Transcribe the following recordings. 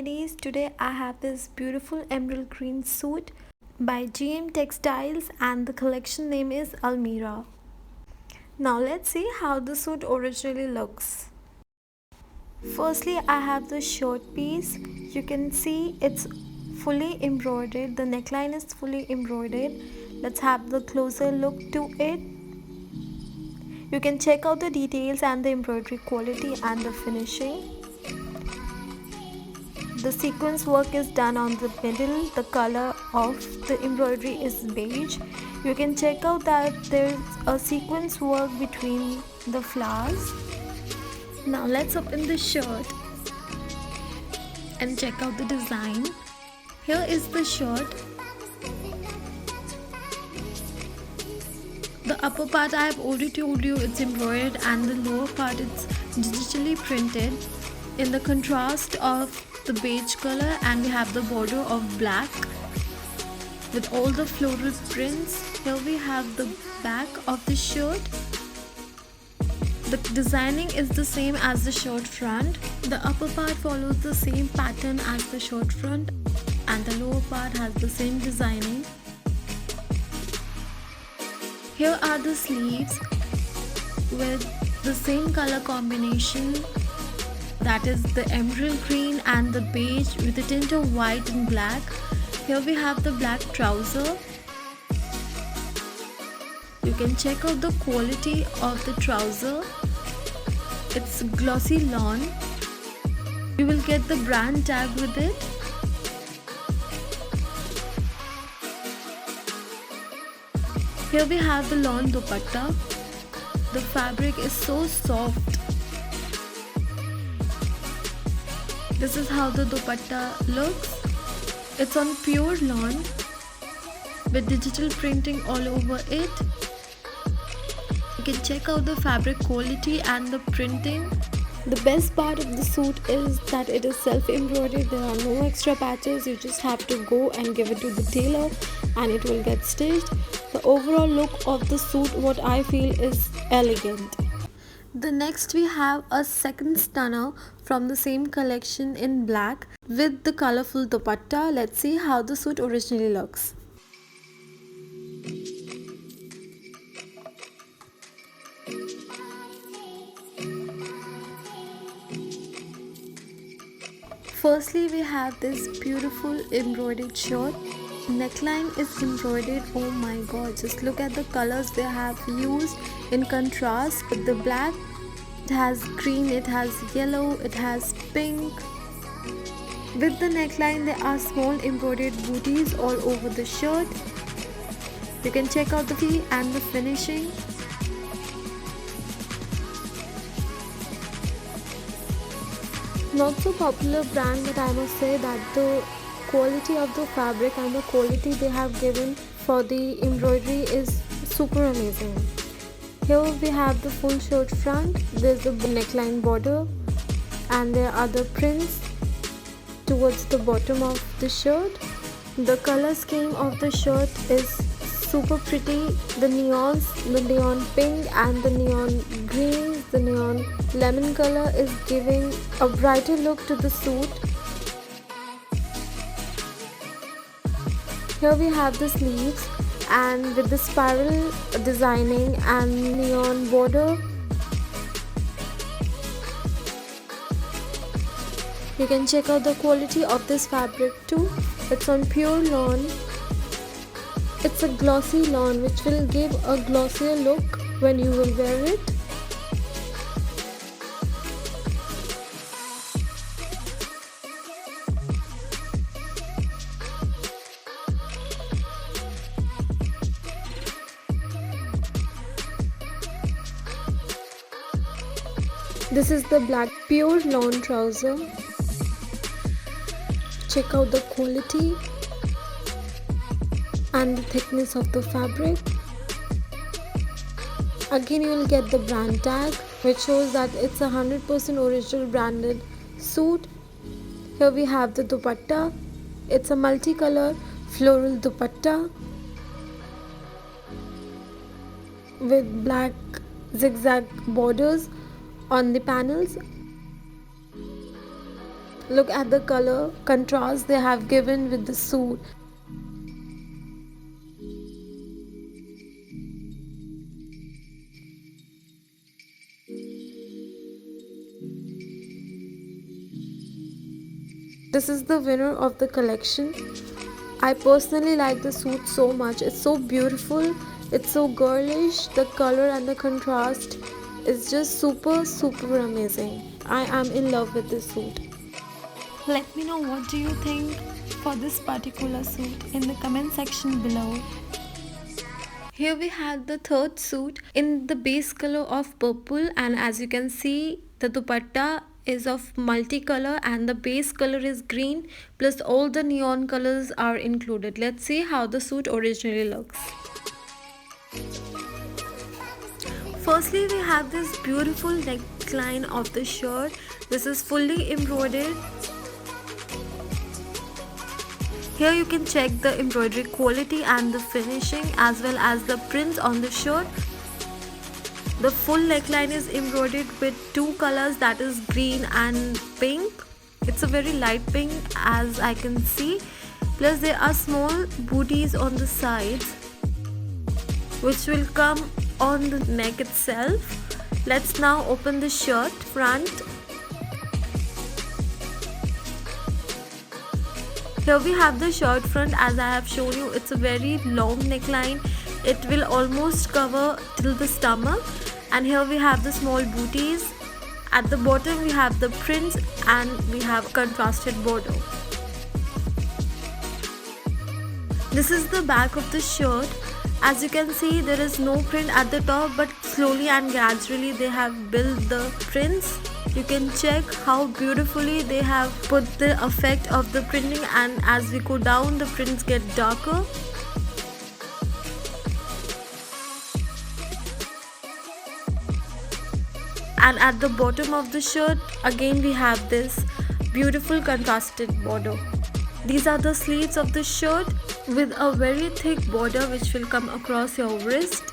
ladies, today I have this beautiful emerald green suit by GM Textiles and the collection name is Almira. Now let's see how the suit originally looks. Firstly, I have the shirt piece. You can see it's fully embroidered. The neckline is fully embroidered. Let's have the closer look to it. You can check out the details and the embroidery quality and the finishing. The sequence work is done on the middle. The color of the embroidery is beige. You can check out that there's a sequence work between the flowers. Now let's open the shirt and check out the design. Here is the shirt. The upper part I have already told you it's embroidered and the lower part it's digitally printed in the contrast of the beige color, and we have the border of black with all the floral prints. Here we have the back of the shirt. The designing is the same as the shirt front. The upper part follows the same pattern as the shirt front and the lower part has the same designing. Here are the sleeves with the same color combination, that is the emerald green and the beige with a tint of white and black. Here we have the black trouser. You can check out the quality of the trouser. It's glossy lawn. You will get the brand tag with it. Here we have the lawn dupatta. The fabric is so soft. This is how the dupatta looks. It's on pure lawn with digital printing all over it. You can check out the fabric quality and the printing. The best part of the suit is that it is self-embroidered. There are no extra patches. You just have to go and give it to the tailor and it will get stitched. The overall look of the suit, what I feel, is elegant. The next we have a second stunner from the same collection in black with the colorful dupatta. Let's see how the suit originally looks. Firstly, we have this beautiful embroidered shirt. Neckline is embroidered. Oh my god, just look at the colors they have used in contrast with the black. It has green, it has yellow, it has pink. With the neckline there are small embroidered booties all over the shirt. You can check out the fee and the finishing. Not so popular brand, but I must say that the quality of the fabric and the quality they have given for the embroidery is super amazing. Here we have the full shirt front. There's a neckline border and there are other prints towards the bottom of the shirt. The color scheme of the shirt is super pretty. The neons, the neon pink and the neon green, the neon lemon color is giving a brighter look to the suit. Here we have the sleeves and with the spiral designing and neon border. You can check out the quality of this fabric too. It's on pure lawn. It's a glossy lawn which will give a glossier look when you will wear it. This is the black pure lawn trouser. Check out the quality and the thickness of the fabric. Again you will get the brand tag which shows that it's a 100% original branded suit. Here we have the dupatta. It's a multicolor floral dupatta with black zigzag borders on the panels. Look at the color contrast they have given with the suit. This is the winner of the collection. I personally like the suit so much. It's so beautiful, it's so girlish, the color and the contrast is just super amazing. I am in love with this suit. Let me know what do you think for this particular suit in the comment section below. Here we have the third suit in the base color of purple, and as you can see the dupatta is of multicolor and the base color is green, plus all the neon colors are included. Let's see how the suit originally looks. Firstly, we have this beautiful neckline of the shirt. This is fully embroidered. Here you can check the embroidery quality and the finishing as well as the prints on the shirt. The full neckline is embroidered with two colors, that is green and pink. It's a very light pink as I can see. Plus there are small booties on the sides which will come on the neck itself. Let's now open the shirt front. Here we have the shirt front. As I have shown you, it's a very long neckline. It will almost cover till the stomach, and here we have the small booties. At the bottom we have the prints and we have contrasted border. This is the back of the shirt. As you can see, there is no print at the top, but slowly and gradually they have built the prints. You can check how beautifully they have put the effect of the printing, and as we go down the prints get darker. And at the bottom of the shirt again we have this beautiful contrasted border. These are the sleeves of the shirt with a very thick border which will come across your wrist.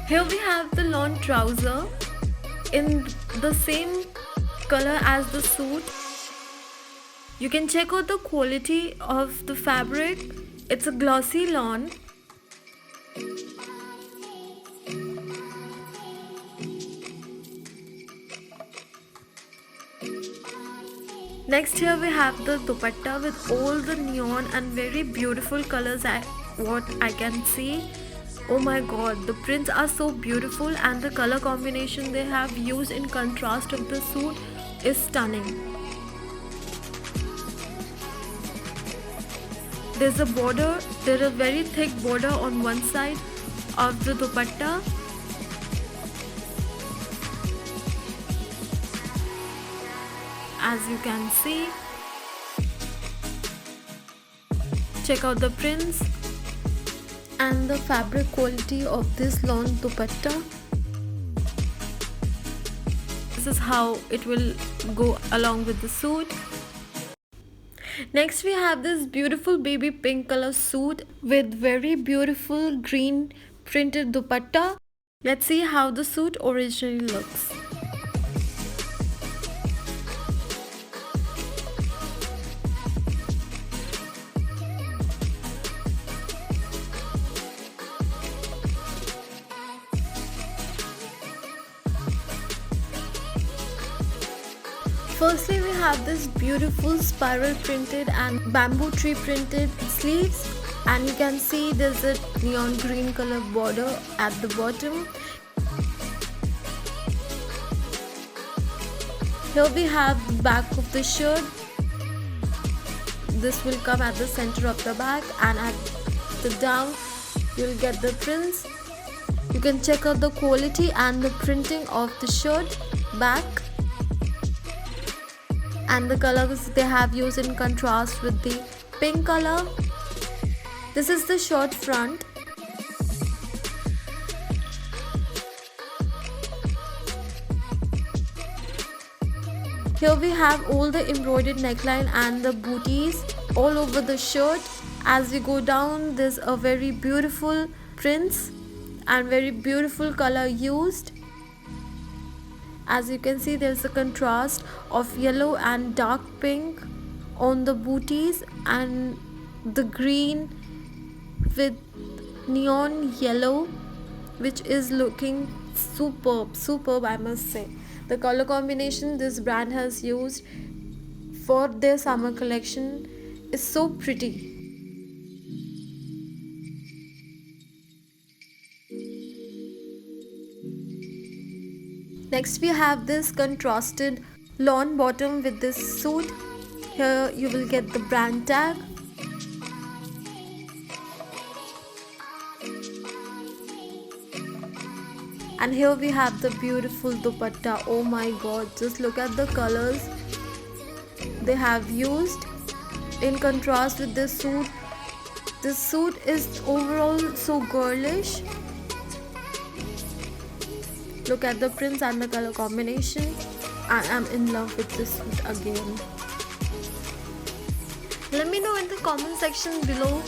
Here we have the long trouser in the same color as the suit. You can check out the quality of the fabric. It's a glossy lawn. Next, here we have the dupatta with all the neon and very beautiful colors what I can see. Oh my god, the prints are so beautiful and the color combination they have used in contrast of the suit is stunning. There's a border, there's a very thick border on one side of the dupatta. As you can see, check out the prints and the fabric quality of this lawn dupatta. This is how it will go along with the suit. Next we have this beautiful baby pink color suit with very beautiful green printed dupatta. Let's see how the suit originally looks. Firstly, we have this beautiful spiral printed and bamboo tree printed sleeves, and you can see there's a neon green color border at the bottom. Here we have the back of the shirt. This will come at the center of the back, and at the down you'll get the prints. You can check out the quality and the printing of the shirt back, and the colors they have used in contrast with the pink color. This is the shirt front. Here we have all the embroidered neckline and the booties all over the shirt. As we go down, there's a very beautiful prints and very beautiful color used. As you can see, there's a contrast of yellow and dark pink on the booties, and the green with neon yellow, which is looking superb, I must say. The color combination this brand has used for their summer collection is so pretty. Next we have this contrasted lawn bottom with this suit. Here you will get the brand tag. And here we have the beautiful dupatta. Oh my god, just look at the colors they have used in contrast with this suit. This suit is overall so girlish. Look at the prints and the color combination. I am in love with this suit again. Let me know in the comment section below,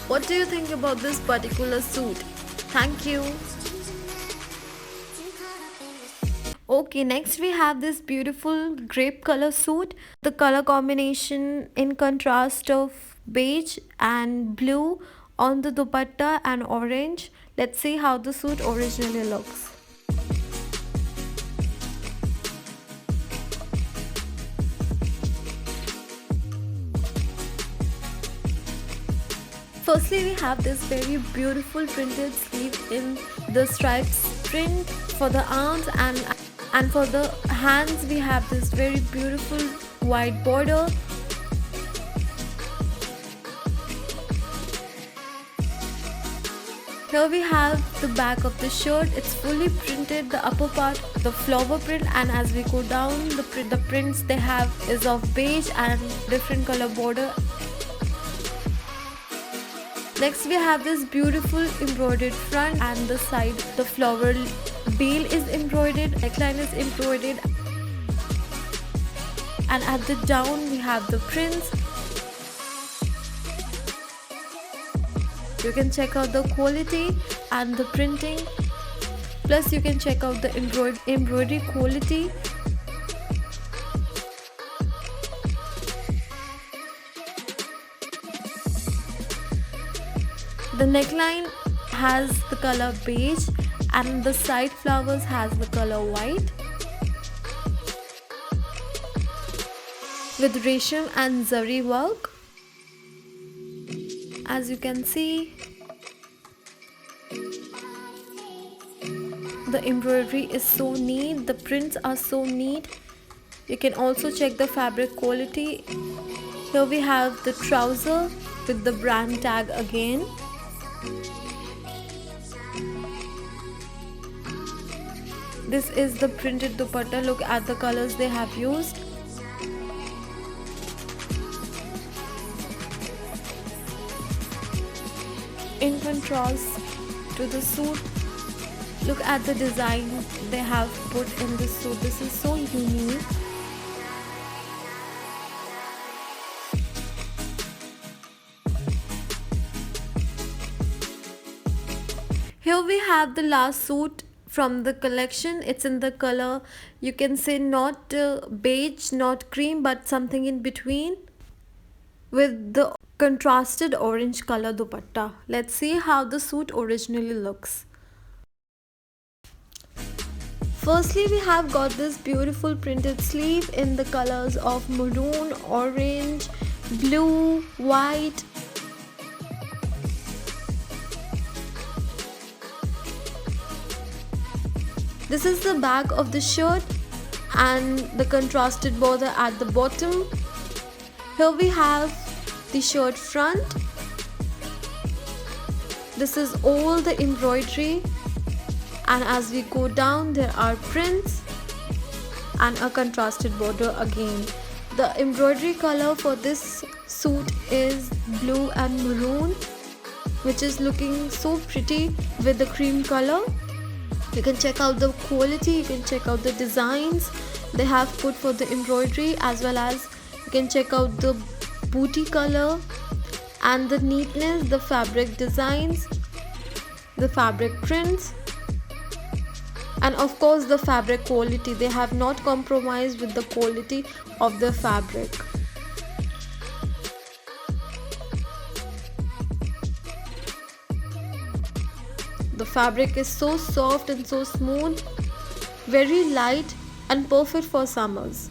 what do you think about this particular suit? Thank you. Okay, next we have this beautiful grape color suit. The color combination in contrast of beige and blue on the dupatta and orange. Let's see how the suit originally looks. Firstly, we have this very beautiful printed sleeve in the stripes print for the arms, and for the hands we have this very beautiful white border. Here we have the back of the shirt. It's fully printed, the upper part, the flower print, and as we go down, the prints they have is of beige and different color border. Next we have this beautiful embroidered front and the side. The floral bale is embroidered, neckline is embroidered, and at the down we have the prints. You can check out the quality and the printing, plus you can check out the embroidery quality. The neckline has the color beige and the side flowers has the color white with resham and zari work. As you can see, the embroidery is so neat, the prints are so neat. You can also check the fabric quality. Here we have the trouser with the brand tag again. This is the printed dupatta. Look at the colors they have used. In contrast to the suit, look at the design they have put in this suit. This is so unique. Here we have the last suit from the collection. It's in the color, you can say not beige, not cream, but something in between, with the contrasted orange color dupatta. Let's see how the suit originally looks. Firstly, we have got this beautiful printed sleeve in the colors of maroon, orange, blue, white. This is the back of the shirt and the contrasted border at the bottom. Here we have the shirt front. This is all the embroidery, and as we go down there are prints and a contrasted border again. The embroidery color for this suit is blue and maroon, which is looking so pretty with the cream color. You can check out the quality, you can check out the designs they have put for the embroidery, as well as you can check out the booty color and the neatness, the fabric designs. the fabric prints, and of course the fabric quality. They have not compromised with the quality of the fabric. The fabric is so soft and so smooth, very light and perfect for summers.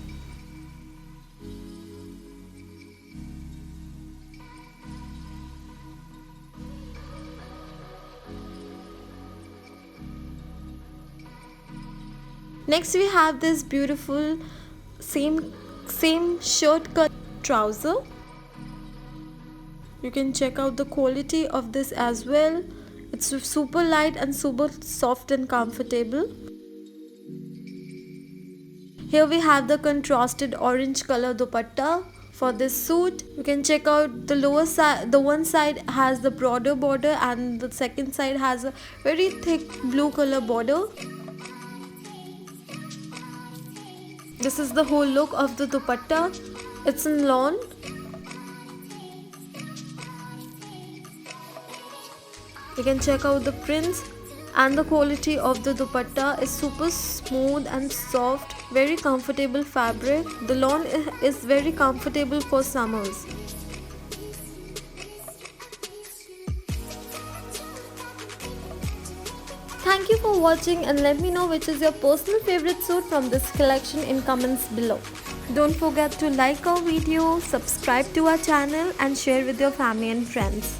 Next we have this beautiful same shirt cut trouser. You can check out the quality of this as well. It's super light and super soft and comfortable. Here we have the contrasted orange color dupatta for this suit. You can check out the lower side. The one side has the broader border and the second side has a very thick blue color border. This is the whole look of the dupatta. It's in lawn. You can check out the prints, and the quality of the dupatta is super smooth and soft, very comfortable fabric. The lawn is very comfortable for summers. Thank you for watching, and let me know which is your personal favorite suit from this collection in comments below. Don't forget to like our video, subscribe to our channel and share with your family and friends.